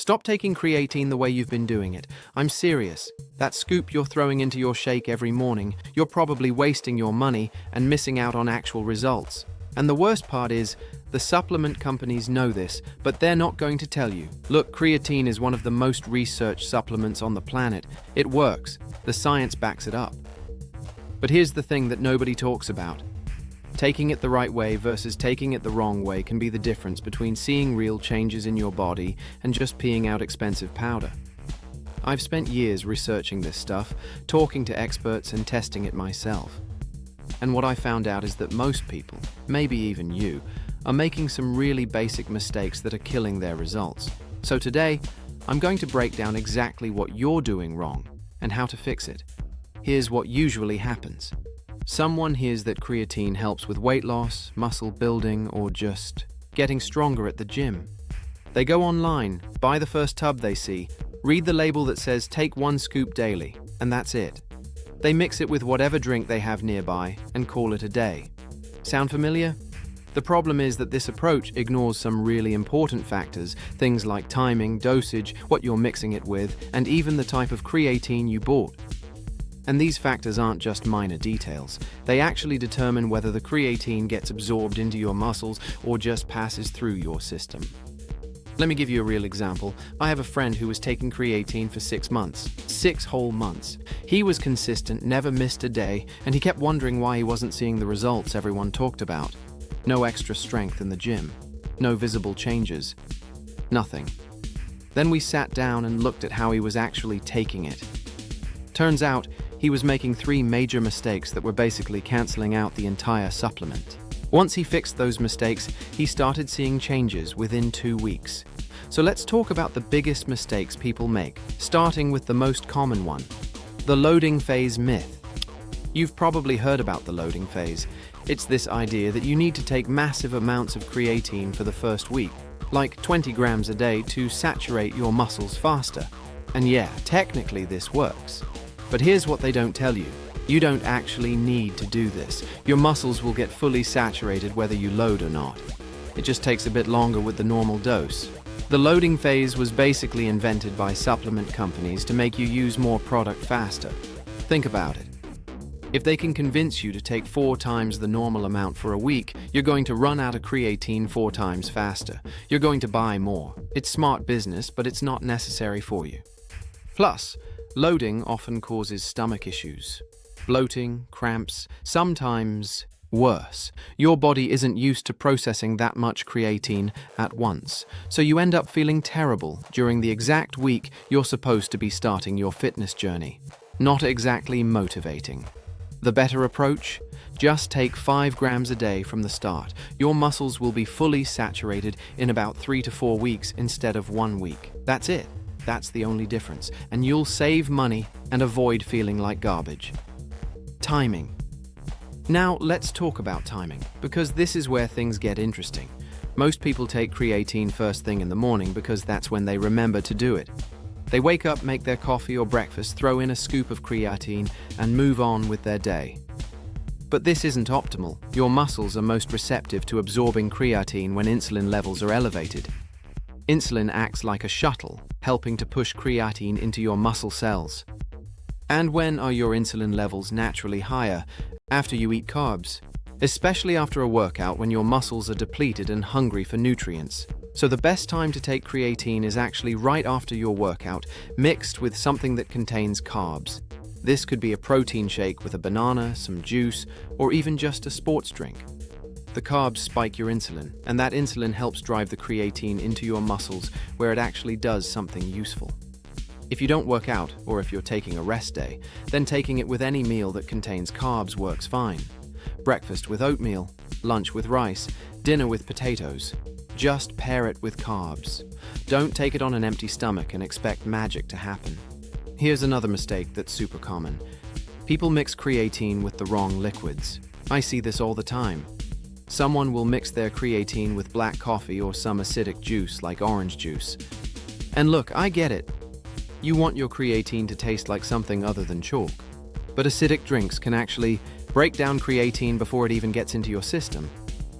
Stop taking creatine the way you've been doing it. I'm serious. That scoop you're throwing into your shake every morning, you're probably wasting your money and missing out on actual results. And the worst part is, the supplement companies know this, but they're not going to tell you. Look, creatine is one of the most researched supplements on the planet. It works. The science backs it up. But here's the thing that nobody talks about. Taking it the right way versus taking it the wrong way can be the difference between seeing real changes in your body and just peeing out expensive powder. I've spent years researching this stuff, talking to experts and testing it myself. And what I found out is that most people, maybe even you, are making some really basic mistakes that are killing their results. So today, I'm going to break down exactly what you're doing wrong and how to fix it. Here's what usually happens. Someone hears that creatine helps with weight loss, muscle building, or just getting stronger at the gym. They go online, buy the first tub they see, read the label that says take 1 scoop daily, and that's it. They mix it with whatever drink they have nearby and call it a day. Sound familiar? The problem is that this approach ignores some really important factors, things like timing, dosage, what you're mixing it with, and even the type of creatine you bought. And these factors aren't just minor details. They actually determine whether the creatine gets absorbed into your muscles or just passes through your system. Let me give you a real example. I have a friend who was taking creatine for 6 months. 6 whole months. He was consistent, never missed a day, and he kept wondering why he wasn't seeing the results everyone talked about. No extra strength in the gym. No visible changes. Nothing. Then we sat down and looked at how he was actually taking it. Turns out, he was making 3 major mistakes that were basically canceling out the entire supplement. Once he fixed those mistakes, he started seeing changes within 2 weeks. So let's talk about the biggest mistakes people make, starting with the most common one, the loading phase myth. You've probably heard about the loading phase. It's this idea that you need to take massive amounts of creatine for the first week, like 20 grams a day to saturate your muscles faster. And yeah, technically this works. But here's what they don't tell you. You don't actually need to do this. Your muscles will get fully saturated whether you load or not. It just takes a bit longer with the normal dose. The loading phase was basically invented by supplement companies to make you use more product faster. Think about it. If they can convince you to take 4 times the normal amount for a week, you're going to run out of creatine 4 times faster. You're going to buy more. It's smart business, but it's not necessary for you. Plus, loading often causes stomach issues, bloating, cramps, sometimes worse. Your body isn't used to processing that much creatine at once, so you end up feeling terrible during the exact week you're supposed to be starting your fitness journey. Not exactly motivating. The better approach? Just take 5 grams a day from the start. Your muscles will be fully saturated in about 3 to 4 weeks instead of 1 week. That's it. That's the only difference, and you'll save money and avoid feeling like garbage. Timing. Now let's talk about timing, because this is where things get interesting. Most people take creatine first thing in the morning because that's when they remember to do it. They wake up, make their coffee or breakfast, throw in a scoop of creatine, and move on with their day. But this isn't optimal. Your muscles are most receptive to absorbing creatine when insulin levels are elevated. Insulin acts like a shuttle, helping to push creatine into your muscle cells. And when are your insulin levels naturally higher? After you eat carbs, especially after a workout when your muscles are depleted and hungry for nutrients. So the best time to take creatine is actually right after your workout, mixed with something that contains carbs. This could be a protein shake with a banana, some juice, or even just a sports drink. The carbs spike your insulin, and that insulin helps drive the creatine into your muscles where it actually does something useful. If you don't work out, or if you're taking a rest day, then taking it with any meal that contains carbs works fine. Breakfast with oatmeal, lunch with rice, dinner with potatoes. Just pair it with carbs. Don't take it on an empty stomach and expect magic to happen. Here's another mistake that's super common. People mix creatine with the wrong liquids. I see this all the time. Someone will mix their creatine with black coffee or some acidic juice like orange juice. And look, I get it. You want your creatine to taste like something other than chalk. But acidic drinks can actually break down creatine before it even gets into your system.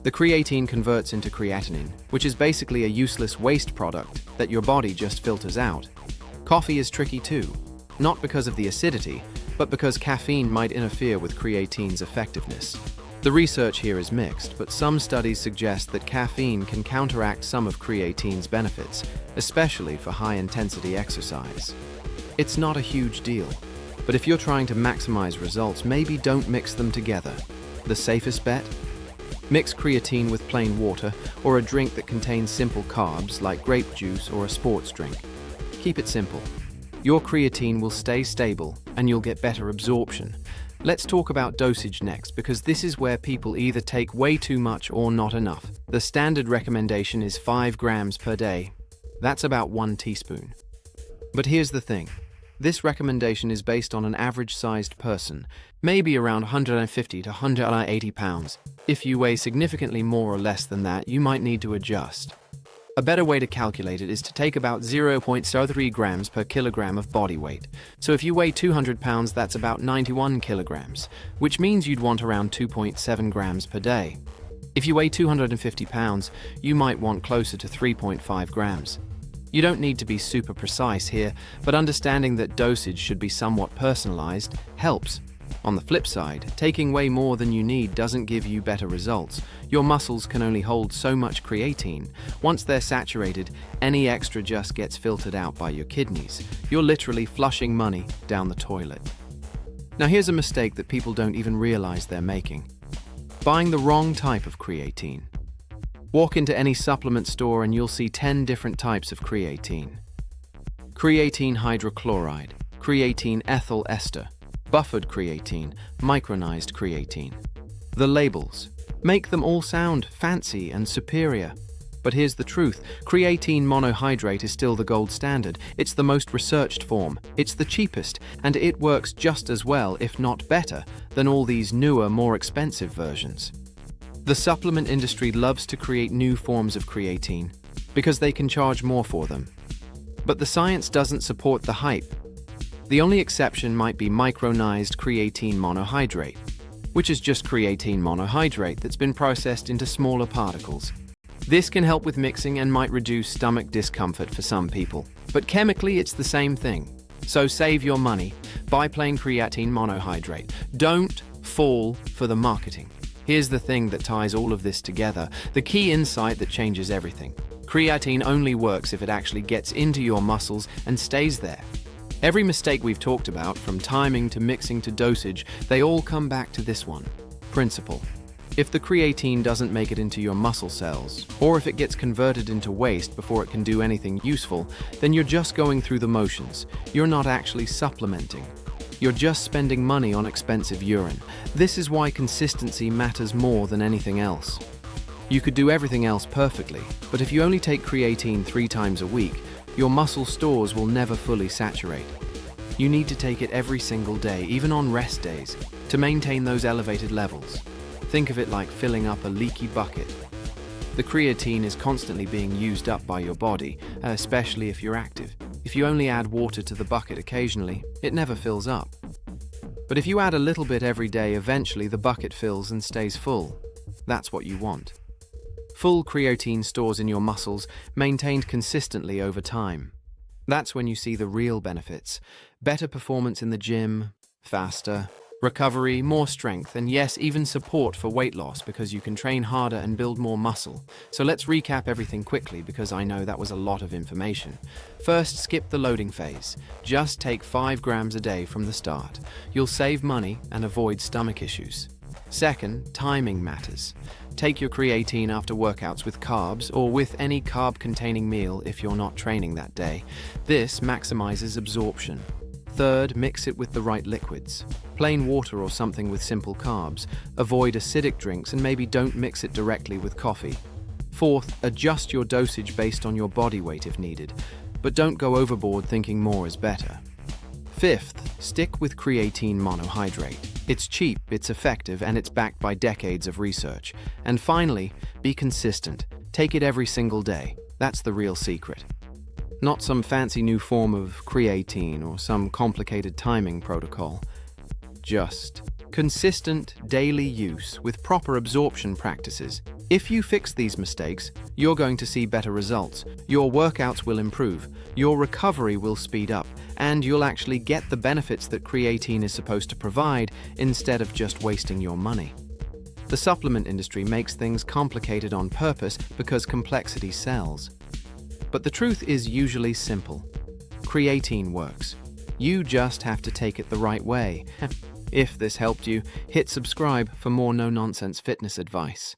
The creatine converts into creatinine, which is basically a useless waste product that your body just filters out. Coffee is tricky too, not because of the acidity, but because caffeine might interfere with creatine's effectiveness. The research here is mixed, but some studies suggest that caffeine can counteract some of creatine's benefits, especially for high-intensity exercise. It's not a huge deal, but if you're trying to maximize results, maybe don't mix them together. The safest bet? Mix creatine with plain water or a drink that contains simple carbs like grape juice or a sports drink. Keep it simple. Your creatine will stay stable and you'll get better absorption. Let's talk about dosage next, because this is where people either take way too much or not enough. The standard recommendation is 5 grams per day. That's about 1 teaspoon. But here's the thing. This recommendation is based on an average-sized person, maybe around 150 to 180 pounds. If you weigh significantly more or less than that, you might need to adjust. A better way to calculate it is to take about 0.03 grams per kilogram of body weight. So if you weigh 200 pounds, that's about 91 kilograms, which means you'd want around 2.7 grams per day. If you weigh 250 pounds, you might want closer to 3.5 grams. You don't need to be super precise here, but understanding that dosage should be somewhat personalized helps. On the flip side, taking way more than you need doesn't give you better results. Your muscles can only hold so much creatine. Once they're saturated, any extra just gets filtered out by your kidneys. You're literally flushing money down the toilet. Now here's a mistake that people don't even realize they're making. Buying the wrong type of creatine. Walk into any supplement store and you'll see 10 different types of creatine. Creatine hydrochloride, creatine ethyl ester, buffered creatine, micronized creatine. The labels make them all sound fancy and superior. But here's the truth. Creatine monohydrate is still the gold standard. It's the most researched form. It's the cheapest, and it works just as well, if not better, than all these newer, more expensive versions. The supplement industry loves to create new forms of creatine because they can charge more for them. But the science doesn't support the hype. The only exception might be micronized creatine monohydrate, which is just creatine monohydrate that's been processed into smaller particles. This can help with mixing and might reduce stomach discomfort for some people. But chemically, it's the same thing. So save your money. Buy plain creatine monohydrate. Don't fall for the marketing. Here's the thing that ties all of this together, the key insight that changes everything. Creatine only works if it actually gets into your muscles and stays there. Every mistake we've talked about, from timing to mixing to dosage, they all come back to this one principle. If the creatine doesn't make it into your muscle cells, or if it gets converted into waste before it can do anything useful, then you're just going through the motions. You're not actually supplementing. You're just spending money on expensive urine. This is why consistency matters more than anything else. You could do everything else perfectly, but if you only take creatine 3 times a week, your muscle stores will never fully saturate. You need to take it every single day, even on rest days, to maintain those elevated levels. Think of it like filling up a leaky bucket. The creatine is constantly being used up by your body, especially if you're active. If you only add water to the bucket occasionally, it never fills up. But if you add a little bit every day, eventually the bucket fills and stays full. That's what you want. Full creatine stores in your muscles, maintained consistently over time. That's when you see the real benefits. Better performance in the gym, faster, recovery, more strength, and yes, even support for weight loss because you can train harder and build more muscle. So let's recap everything quickly because I know that was a lot of information. First, skip the loading phase. Just take 5 grams a day from the start. You'll save money and avoid stomach issues. Second, timing matters. Take your creatine after workouts with carbs or with any carb-containing meal if you're not training that day. This maximizes absorption. Third, mix it with the right liquids. Plain water or something with simple carbs. Avoid acidic drinks and maybe don't mix it directly with coffee. Fourth, adjust your dosage based on your body weight if needed, but don't go overboard thinking more is better. Fifth, stick with creatine monohydrate. It's cheap, it's effective, and it's backed by decades of research. And finally, be consistent. Take it every single day. That's the real secret. Not some fancy new form of creatine or some complicated timing protocol. Just consistent daily use with proper absorption practices. If you fix these mistakes, you're going to see better results, your workouts will improve, your recovery will speed up, and you'll actually get the benefits that creatine is supposed to provide instead of just wasting your money. The supplement industry makes things complicated on purpose because complexity sells. But the truth is usually simple. Creatine works. You just have to take it the right way. If this helped you, hit subscribe for more no-nonsense fitness advice.